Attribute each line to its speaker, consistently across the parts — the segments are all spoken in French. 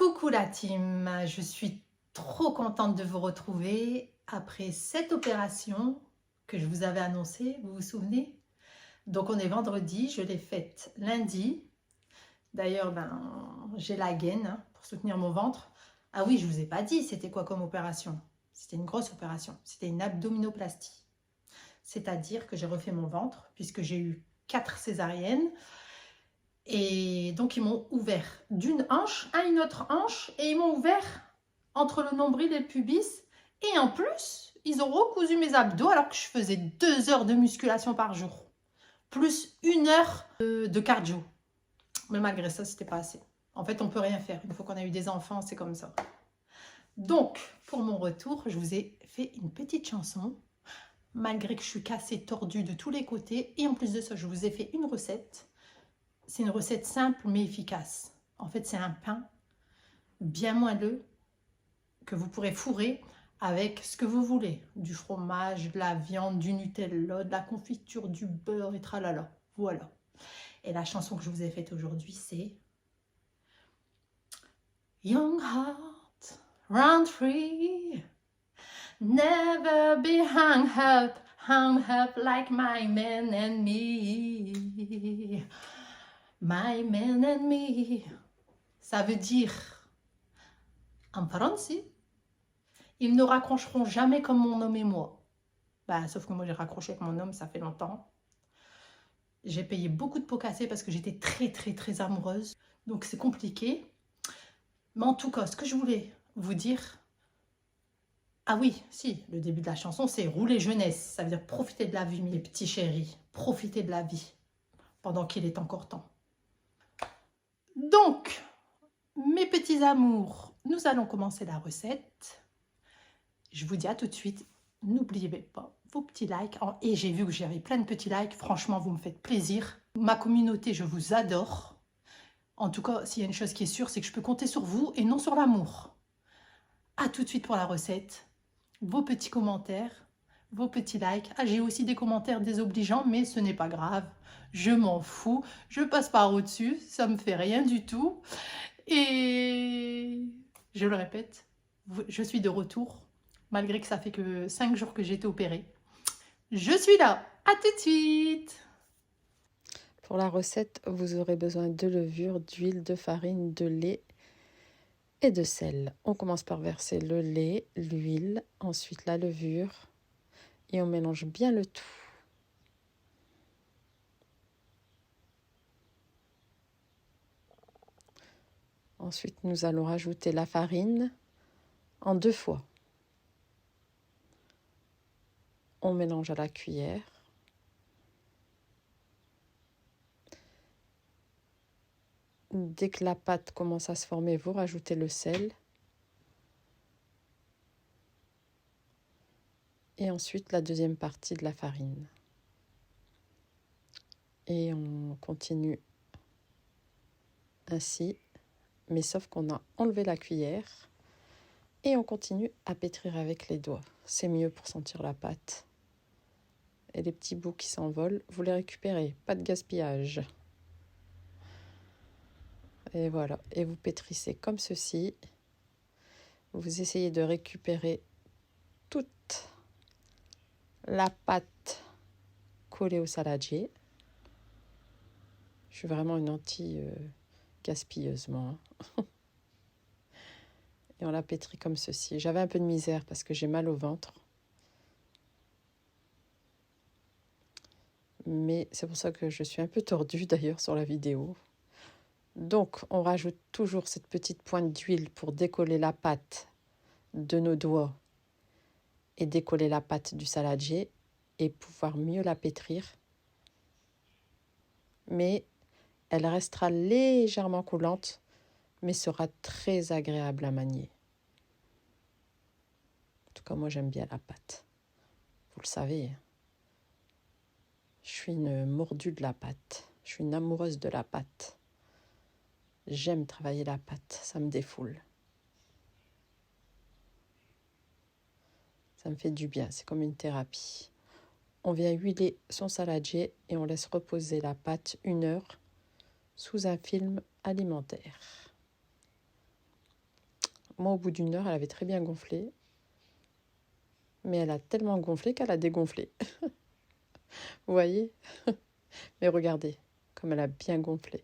Speaker 1: Coucou la team, je suis trop contente de vous retrouver après cette opération que je vous avais annoncée, vous vous souvenez? Donc on est vendredi, je l'ai faite lundi. D'ailleurs, j'ai la gaine pour soutenir mon ventre. Ah oui, je vous ai pas dit c'était quoi comme opération. C'était une grosse opération, c'était une abdominoplastie. C'est-à-dire que j'ai refait mon ventre puisque j'ai eu 4 césariennes. Et donc, ils m'ont ouvert d'une hanche à une autre hanche et ils m'ont ouvert entre le nombril et le pubis. Et en plus, ils ont recousu mes abdos alors que je faisais 2 heures de musculation par jour, plus 1 heure de cardio. Mais malgré ça, c'était pas assez. En fait, on peut rien faire. Une fois qu'on a eu des enfants, c'est comme ça. Donc, pour mon retour, je vous ai fait une petite chanson, malgré que je suis cassée, tordue de tous les côtés. Et en plus de ça, je vous ai fait une recette. C'est une recette simple mais efficace. En fait, c'est un pain bien moelleux que vous pourrez fourrer avec ce que vous voulez. Du fromage, de la viande, du Nutella, de la confiture, du beurre et tralala. Voilà. Et la chanson que je vous ai faite aujourd'hui, c'est Young heart, run free, never be hung up like my man and me. My man and me. Ça veut dire, en français, ils ne raccrocheront jamais comme mon homme et moi. Sauf que moi, j'ai raccroché avec mon homme, ça fait longtemps. J'ai payé beaucoup de pots cassés parce que j'étais très amoureuse. Donc, c'est compliqué. Mais en tout cas, ce que je voulais vous dire... Ah oui, si, le début de la chanson, c'est « Rouler jeunesse ». Ça veut dire profiter de la vie, mes petits chéris. Profiter de la vie pendant qu'il est encore temps. Donc, mes petits amours, nous allons commencer la recette. Je vous dis à tout de suite. N'oubliez pas vos petits likes. Et j'ai vu que j'avais plein de petits likes. Franchement, vous me faites plaisir. Ma communauté, je vous adore. En tout cas, s'il y a une chose qui est sûre, c'est que je peux compter sur vous et non sur l'amour. À tout de suite pour la recette. Vos petits commentaires, vos petits likes. Ah, j'ai aussi des commentaires désobligeants, mais ce n'est pas grave. Je m'en fous. Je passe par au-dessus. Ça me fait rien du tout. Et je le répète, je suis de retour. Malgré que ça fait que 5 jours que j'ai été opérée. Je suis là. À tout de suite.
Speaker 2: Pour la recette, vous aurez besoin de levure, d'huile, de farine, de lait et de sel. On commence par verser le lait, l'huile, ensuite la levure et on mélange bien le tout. Ensuite, nous allons rajouter la farine en 2 fois. On mélange à la cuillère. Dès que la pâte commence à se former, vous rajoutez le sel. Et ensuite, la deuxième partie de la farine. Et on continue ainsi, mais sauf qu'on a enlevé la cuillère. Et on continue à pétrir avec les doigts. C'est mieux pour sentir la pâte. Et les petits bouts qui s'envolent, vous les récupérez. Pas de gaspillage. Et voilà. Et vous pétrissez comme ceci. Vous essayez de récupérer toute la pâte collée au saladier. Je suis vraiment une anti-gaspilleuse, moi. Et on la pétrit comme ceci. J'avais un peu de misère parce que j'ai mal au ventre. Mais c'est pour ça que je suis un peu tordue d'ailleurs sur la vidéo. Donc, on rajoute toujours cette petite pointe d'huile pour décoller la pâte de nos doigts et décoller la pâte du saladier et pouvoir mieux la pétrir. Mais elle restera légèrement coulante, mais sera très agréable à manier. En tout cas, moi, j'aime bien la pâte. Vous le savez. Je suis une mordue de la pâte. Je suis une amoureuse de la pâte. J'aime travailler la pâte, ça me défoule. Ça me fait du bien, c'est comme une thérapie. On vient huiler son saladier et on laisse reposer la pâte 1 heure sous un film alimentaire. Moi, au bout d'1 heure, elle avait très bien gonflé. Mais elle a tellement gonflé qu'elle a dégonflé. Vous voyez? Mais regardez, comme elle a bien gonflé.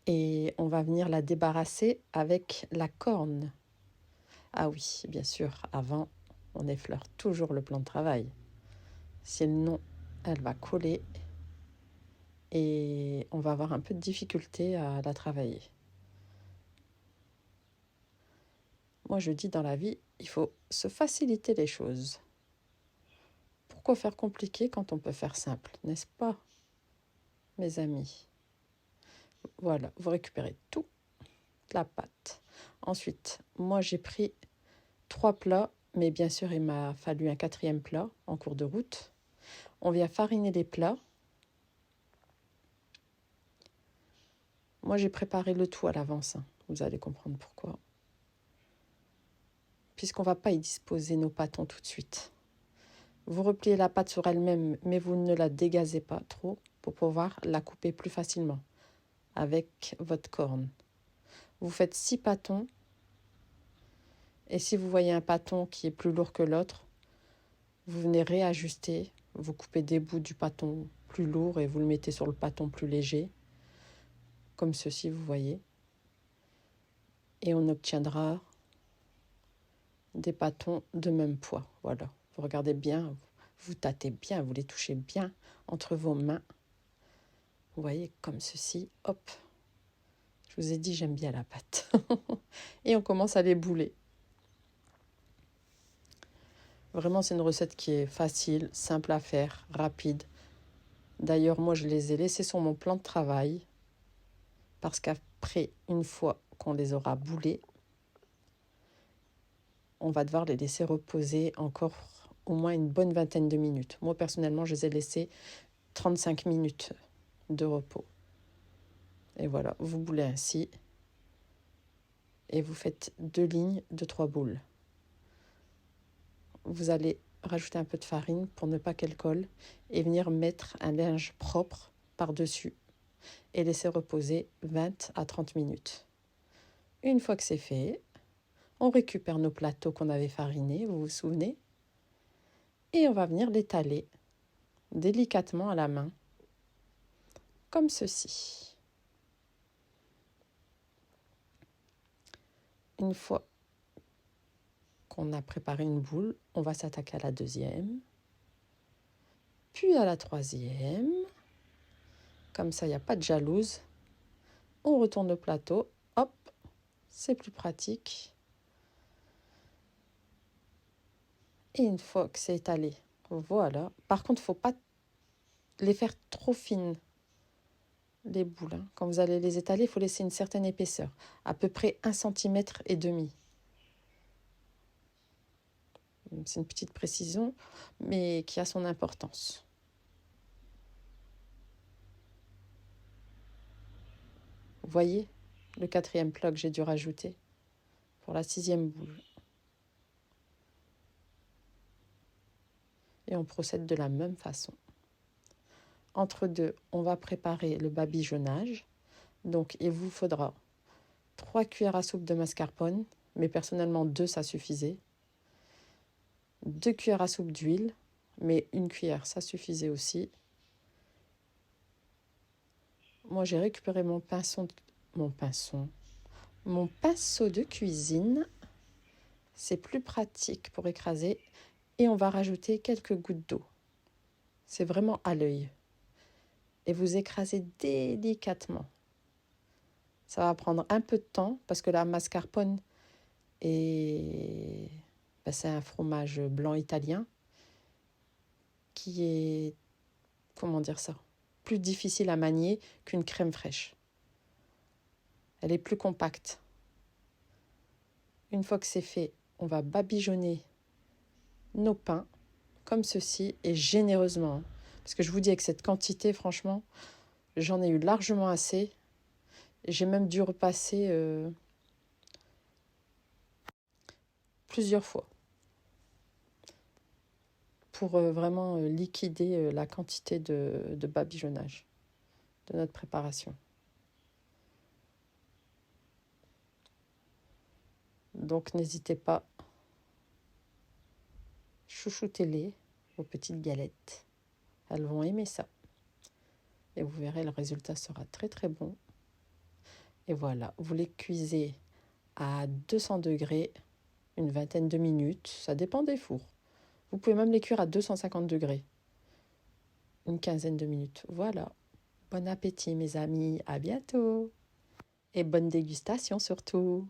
Speaker 2: Et on va venir la débarrasser avec la corne. Ah oui, bien sûr, avant, on effleure toujours le plan de travail. Sinon, elle va coller et on va avoir un peu de difficulté à la travailler. Moi, je dis dans la vie, il faut se faciliter les choses. Pourquoi faire compliqué quand on peut faire simple, n'est-ce pas, mes amis? Voilà, vous récupérez toute la pâte. Ensuite, moi, j'ai pris 3 plats, mais bien sûr, il m'a fallu un 4e plat en cours de route. On vient fariner les plats. Moi, j'ai préparé le tout à l'avance, hein. Vous allez comprendre pourquoi. Puisqu'on ne va pas y disposer nos pâtons tout de suite. Vous repliez la pâte sur elle-même, mais vous ne la dégazez pas trop pour pouvoir la couper plus facilement avec votre corne. Vous faites 6 pâtons. Et si vous voyez un pâton qui est plus lourd que l'autre, vous venez réajuster. Vous coupez des bouts du pâton plus lourd et vous le mettez sur le pâton plus léger. Comme ceci, vous voyez. Et on obtiendra des pâtons de même poids. Voilà, vous regardez bien, vous tâtez bien, vous les touchez bien entre vos mains. Vous voyez, comme ceci, hop. Je vous ai dit, j'aime bien la pâte. Et on commence à les bouler. Vraiment, c'est une recette qui est facile, simple à faire, rapide. D'ailleurs, moi, je les ai laissés sur mon plan de travail parce qu'après, une fois qu'on les aura boulés, on va devoir les laisser reposer encore au moins une bonne vingtaine de minutes. Moi, personnellement, je les ai laissés 35 minutes de repos. Et voilà, vous boulez ainsi. Et vous faites 2 lignes de 3 boules. Vous allez rajouter un peu de farine pour ne pas qu'elle colle et venir mettre un linge propre par-dessus et laisser reposer 20 à 30 minutes. Une fois que c'est fait, on récupère nos plateaux qu'on avait farinés, vous vous souvenez, et on va venir l'étaler délicatement à la main, comme ceci. Une fois qu'on a préparé une boule, on va s'attaquer à la 2e, puis à la 3e. Comme ça, il n'y a pas de jalouse. On retourne le plateau, hop, c'est plus pratique. Et une fois que c'est étalé, voilà. Par contre, il ne faut pas les faire trop fines, les boules. Quand vous allez les étaler, il faut laisser une certaine épaisseur, à peu près 1,5 cm. C'est une petite précision, mais qui a son importance. Vous voyez le 4e plat que j'ai dû rajouter pour la 6e boule. Et on procède de la même façon. Entre deux, on va préparer le badigeonnage. Donc, il vous faudra 3 cuillères à soupe de mascarpone, mais personnellement 2, ça suffisait. 2 cuillères à soupe d'huile, mais 1 cuillère, ça suffisait aussi. Moi, j'ai récupéré mon pinceau de cuisine. C'est plus pratique pour écraser. Et on va rajouter quelques gouttes d'eau. C'est vraiment à l'œil. Et vous écrasez délicatement. Ça va prendre un peu de temps parce que la mascarpone c'est un fromage blanc italien qui est, comment dire ça, plus difficile à manier qu'une crème fraîche. Elle est plus compacte. Une fois que c'est fait, on va badigeonner nos pains comme ceci et généreusement. Parce que je vous dis avec cette quantité, franchement, j'en ai eu largement assez. J'ai même dû repasser plusieurs fois pour vraiment liquider la quantité de badigeonnage de notre préparation. Donc n'hésitez pas, chouchoutez-les, vos petites galettes. Elles vont aimer ça. Et vous verrez, le résultat sera très très bon. Et voilà, vous les cuisez à 200 degrés, une vingtaine de minutes. Ça dépend des fours. Vous pouvez même les cuire à 250 degrés, une quinzaine de minutes. Voilà. Bon appétit mes amis, à bientôt. Et bonne dégustation surtout.